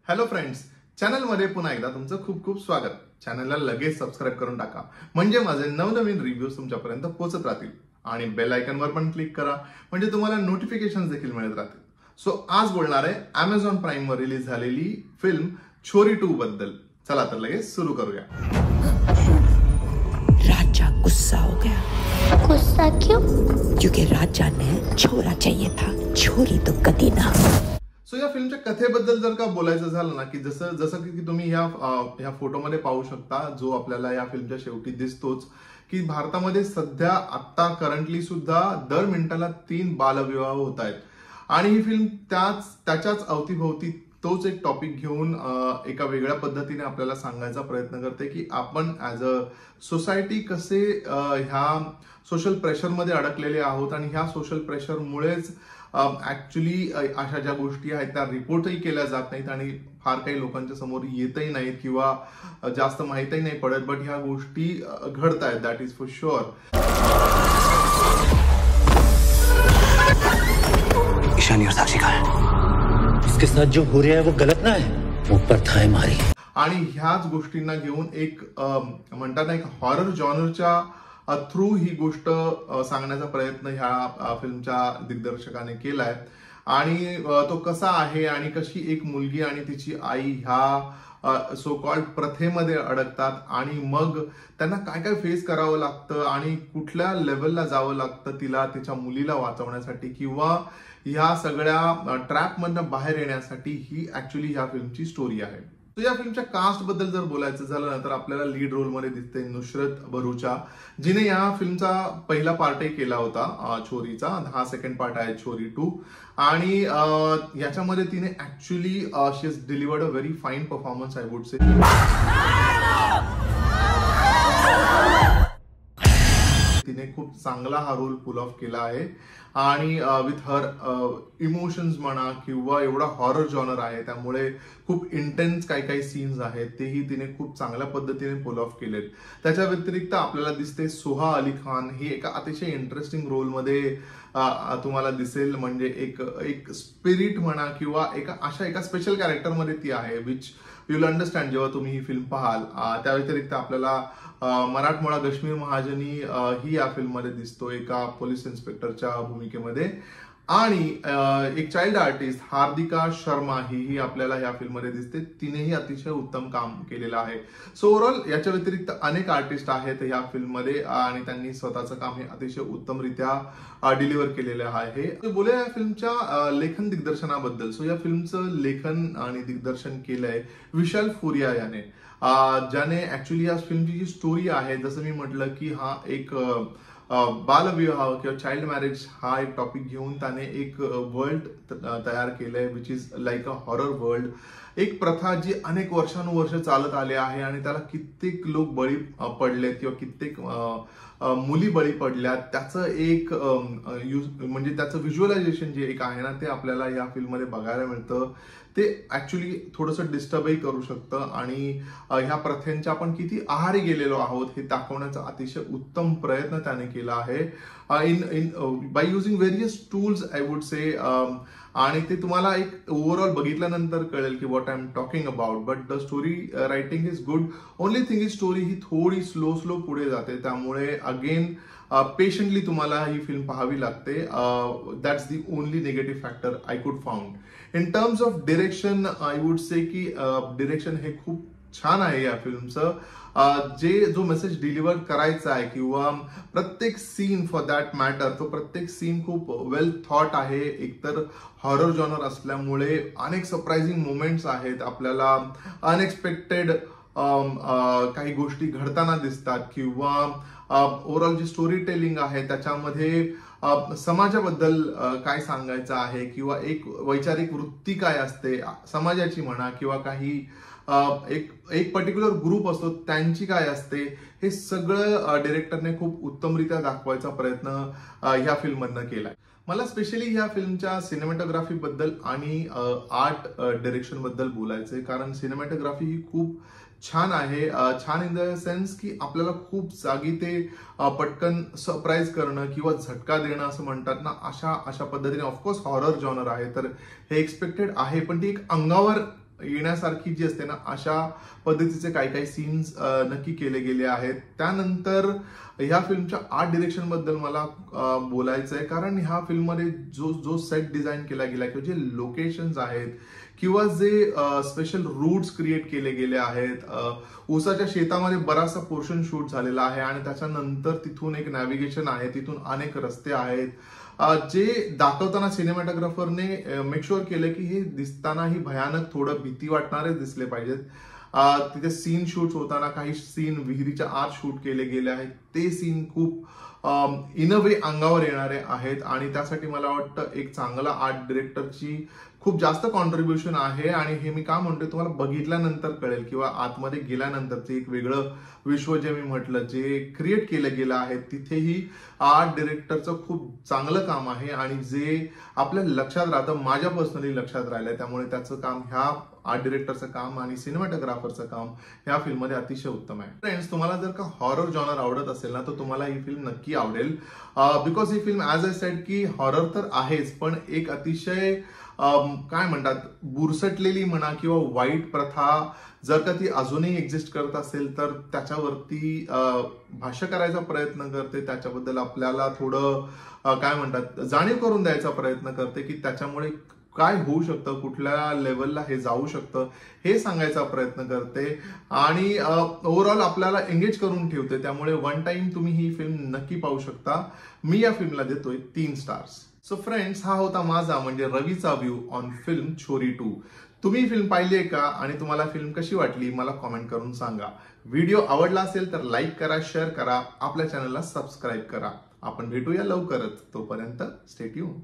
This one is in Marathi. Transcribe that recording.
हॅलो फ्रेंड्स, चॅनलमध्ये पुन्हा एकदा तुमचं खूप खूप स्वागत. चॅनलला लगेच सबस्क्राईब करून टाका, म्हणजे माझे नवनवीन रिव्ह्यूज तुमच्यापर्यंत पोहोचत राहतील. आणि बेल आयकॉनवर पण क्लिक करा, म्हणजे तुम्हाला नोटिफिकेशन देखील मिळत राहतील. सो आज बोलणार आहे Amazon Prime वर रिलीज झालेली फिल्म छोरी 2 बद्दल. चला तर लगेच सुरू करूया. राजा गुस्सा हो गया. गुस्सा क्यों? क्योंकि राजा ने छोरा चाहिए था, छोरी तो कधी ना. सो या फिल्मच्या कथेबद्दल जर का बोलायचं झालं ना, की जसं की तुम्ही ह्या फोटोमध्ये पाहू शकता, जो आपल्याला या फिल्मच्या शेवटी दिसतोच, की भारतामध्ये सध्या आता करंटली सुद्धा दर मिनिटाला 3 बालविवाह होत आहेत. आणि ही फिल्म त्याच्याच अवतीभोवती तोच एक टॉपिक घेऊन एका वेगळ्या पद्धतीने आपल्याला सांगायचा प्रयत्न करते, की आपण ऍज अ सोसायटी कसे ह्या सोशल प्रेशरमध्ये अडकलेले आहोत आणि ह्या सोशल प्रेशरमुळेच ऍक्च्युली अशा ज्या गोष्टी आहेत त्या रिपोर्टही केल्या जात नाहीत आणि फार काही लोकांच्या समोर येतही नाहीत किंवा जास्त माहितीही नाही पडत. बट ह्या गोष्टी घडत आहेत, that is for sure. Ishani और साक्षी कहाँ है? इसके साथ जो हो रहा है वो गलत ना है, वो प्रथा है हमारी. आणि ह्याच गोष्टींना घेऊन एक म्हणतात ना, एक हॉरर जॉनरच्या थ्रू ही गोष्ट सांगण्याचा प्रयत्न ह्या फिल्मच्या दिग्दर्शकाने केलाय. आणि तो कसा आहे आणि कशी एक मुलगी आणि तिची आई ह्या सो कॉल्ड प्रथेमध्ये अडकतात आणि मग त्यांना काय काय फेस करावं लागतं आणि कुठल्या लेवलला जावं लागतं तिला तिच्या मुलीला वाचवण्यासाठी किंवा ह्या सगळ्या ट्रॅपमधनं बाहेर येण्यासाठी, ही ऍक्च्युली ह्या फिल्मची स्टोरी आहे. तर या फिल्मच्या कास्ट बद्दल जर बोलायचं झालं ना, तर आपल्याला लीड रोलमध्ये दिसते नुसरत भरूचा, जिने या फिल्मचा पहिला पार्टही केला होता छोरीचा. हा सेकंड पार्ट आहे छोरी 2. आणि याच्यामध्ये तिने actually she has delivered a very fine performance, I would से. तिने खूप चांगला हा रोल पुल ऑफ केला आहे. आणि विथ हर इमोशन्स म्हणा किंवा एवढा हॉरर जॉनर आहे, त्यामुळे खूप इंटेन्स काही सीन्स आहेत तेही तिने खूप चांगल्या पद्धतीने पुल ऑफ केलेत. त्याच्या व्यतिरिक्त आपल्याला दिसते सोहा अली खान, ही एका अतिशय इंटरेस्टिंग रोलमध्ये तुम्हाला दिसेल. म्हणजे एक स्पिरिट म्हणा किंवा एका स्पेशल कॅरेक्टरमध्ये ती आहे, विच यू विल अंडरस्टँड जेव्हा तुम्ही ही फिल्म पाहाल. त्या व्यतिरिक्त आपल्याला मराठमोळा कश्मीर महाजनी ही या फिल्ममध्ये दिसतो एका पोलीस इन्स्पेक्टरच्या भूमिकेमध्ये. आणि एक चाइल्ड आर्टिस्ट हार्दिका शर्मा ही आपल्याला या फिल्ममध्ये दिसते. तिनेही अतिशय उत्तम काम केलेलं आहे. सो ओव्हरऑल याच्या व्यतिरिक्त अनेक आर्टिस्ट आहेत या फिल्ममध्ये आणि त्यांनी स्वतःचं काम हे अतिशय उत्तमरित्या डिलिव्हर केलेलं आहे. बोलूया या फिल्मच्या लेखन दिग्दर्शनाबद्दल. सो या फिल्मचं लेखन आणि दिग्दर्शन केलंय विशाल फुरिया याने, ज्याने ऍक्च्युली या फिल्मची जी स्टोरी आहे, जसं मी म्हटलं की हा एक बालविवाह किंवा चाइल्ड मॅरेज हा एक टॉपिक घेऊन त्याने एक वर्ल्ड तयार केलंय, which is like a horror world. एक प्रथा जी अनेक वर्षानुवर्ष चालत आली आहे आणि त्याला कित्येक लोक बळी पडलेत किंवा कित्येक मुली बळी पडल्यात. त्याचं एक म्हणजे त्याचं व्हिज्युअलायझेशन जे एक आहे ना, ते आपल्याला या फिल्ममध्ये बघायला मिळतं. ते ऍक्च्युली थोडंसं डिस्टर्बही करू शकतं आणि ह्या प्रथेंच्या आपण किती आहारी गेलेलो आहोत हे दाखवण्याचा अतिशय उत्तम प्रयत्न त्याने केला आहे. By using various tools, I would say. आणि ते तुम्हाला एक ओव्हरऑल बघितल्यानंतर कळेल की what I am talking about. But the story writing is good. Only thing is story ही थोडी स्लो पुढे जाते, त्यामुळे अगेन पेशंटली तुम्हाला ही फिल्म पाहावी लागते. That's the only negative factor I could found. In terms of direction, I would से की डिरेक्शन हे खूप छान आहे या फिल्मचं. जो मेसेज डिलिव्हर करायचा आहे किंवा प्रत्येक सीन फॉर दॅट मॅटर, तो प्रत्येक सीन खूप वेल थॉट आहे. एकतर हॉरर जॉनर असल्यामुळे अनेक सरप्राइझिंग मोमेंट्स आहेत, आपल्याला अनएक्सपेक्टेड काही गोष्टी घडताना दिसतात किंवा ओव्हरऑल जी स्टोरी टेलिंग आहे त्याच्यामध्ये समाजाबद्दल काय सांगायचं आहे किंवा एक वैचारिक वृत्ती काय असते समाजाची म्हणा किंवा काही एक पर्टिक्युलर ग्रुप असतो त्यांची काय असते, हे सगळं डिरेक्टरने खूप उत्तमरित्या दाखवायचा प्रयत्न ह्या फिल्ममधनं केलाय. मला स्पेशली ह्या फिल्मच्या सिनेमॅटोग्राफी बद्दल आणि आर्ट डायरेक्शन बद्दल बोलायचंय, कारण सिनेमॅटोग्राफी ही खूप छान आहे. छान इन द सेन्स की आपल्याला खूप जागी ते पटकन सरप्राईज करणं किंवा झटका देणं असं म्हणतात ना, अशा पद्धतीने. ऑफकोर्स हॉरर जॉनर आहे तर हे एक्सपेक्टेड आहे, पण ती एक अंगावर येण्यासारखी जी असते ना, अशा पद्धतीचे काही काही सीन्स नक्की केले गेले आहेत. त्यानंतर ह्या फिल्मच्या आर्ट डिरेक्शन बद्दल मला बोलायचं आहे, कारण ह्या फिल्ममध्ये जो सेट डिझाईन केला गेला किंवा जे लोकेशन्स आहेत किंवा जे स्पेशल रूट्स क्रिएट केले गेले आहेत, ऊसाच्या शेतामध्ये बराचसा पोर्शन शूट झालेला आहे आणि त्याच्यानंतर तिथून एक नॅव्हिगेशन आहे, तिथून अनेक रस्ते आहेत, जे दाखवताना सिनेमॅटोग्राफरने मेक शुअर केलं की हे दिसतानाही भयानक, थोडं भीती वाटणारे दिसले पाहिजेत. तिथे सीन शूट होताना काही सीन विहिरीच्या आत शूट केले गेले आहेत, ते सीन खूप इन अ वे अंगावर येणारे आहेत आणि त्यासाठी मला वाटतं एक चांगला आर्ट डिरेक्टरची खूप जास्त कॉन्ट्रीब्युशन आहे. आणि हे मी का म्हणतोय तुम्हाला बघितल्यानंतर कळेल किंवा आतमध्ये गेल्यानंतरचं एक वेगळं विश्व जे मी म्हटलं जे क्रिएट केलं गेलं आहे, तिथेही आर्ट डिरेक्टरचं खूप चांगलं काम आहे आणि जे आपल्या लक्षात राहतं, माझ्या पर्सनली लक्षात राहिलंय. त्यामुळे त्याचं काम, ह्या आर्ट डिरेक्टरचं काम आणि सिनेमॅटोग्राफरचं काम ह्या फिल्ममध्ये अतिशय उत्तम आहे. फ्रेंड्स, तुम्हाला जर का हॉरर जॉनर आवडत असेल ना, तर तुम्हाला ही फिल्म नक्की आवडेल. Because he film as I said की हॉरर तर आहेच, पण एक अतिशय काय म्हणतात बुरसटलेली म्हणा किंवा वाईट प्रथा जर का ती अजूनही एक्झिस्ट करत असेल तर त्याच्यावरती भाष्य करायचा प्रयत्न करते, त्याच्याबद्दल आपल्याला थोडं काय म्हणतात जाणीव करून द्यायचा प्रयत्न करते की त्याच्यामुळे काय होऊ शकतं, कुठल्या लेवलला हे जाऊ शकतं हे सांगायचा प्रयत्न करते आणि ओव्हरऑल आपल्याला एंगेज करून ठेवते. त्यामुळे वन टाइम तुम्ही ही फिल्म नक्की पाहू शकता. मी या फिल्मला देतोय 3 स्टार्स. सो फ्रेंड्स, हा होता माझा म्हणजे रवीचा व्ह्यू ऑन फिल्म छोरी 2. तुम्ही फिल्म पाहिली आहे का आणि तुम्हाला फिल्म कशी वाटली मला कॉमेंट करून सांगा. व्हिडिओ आवडला असेल तर लाईक करा, शेअर करा, आपल्या चॅनलला सबस्क्राईब करा. आपण भेटूया लवकरच. तोपर्यंत स्टे ट्यून.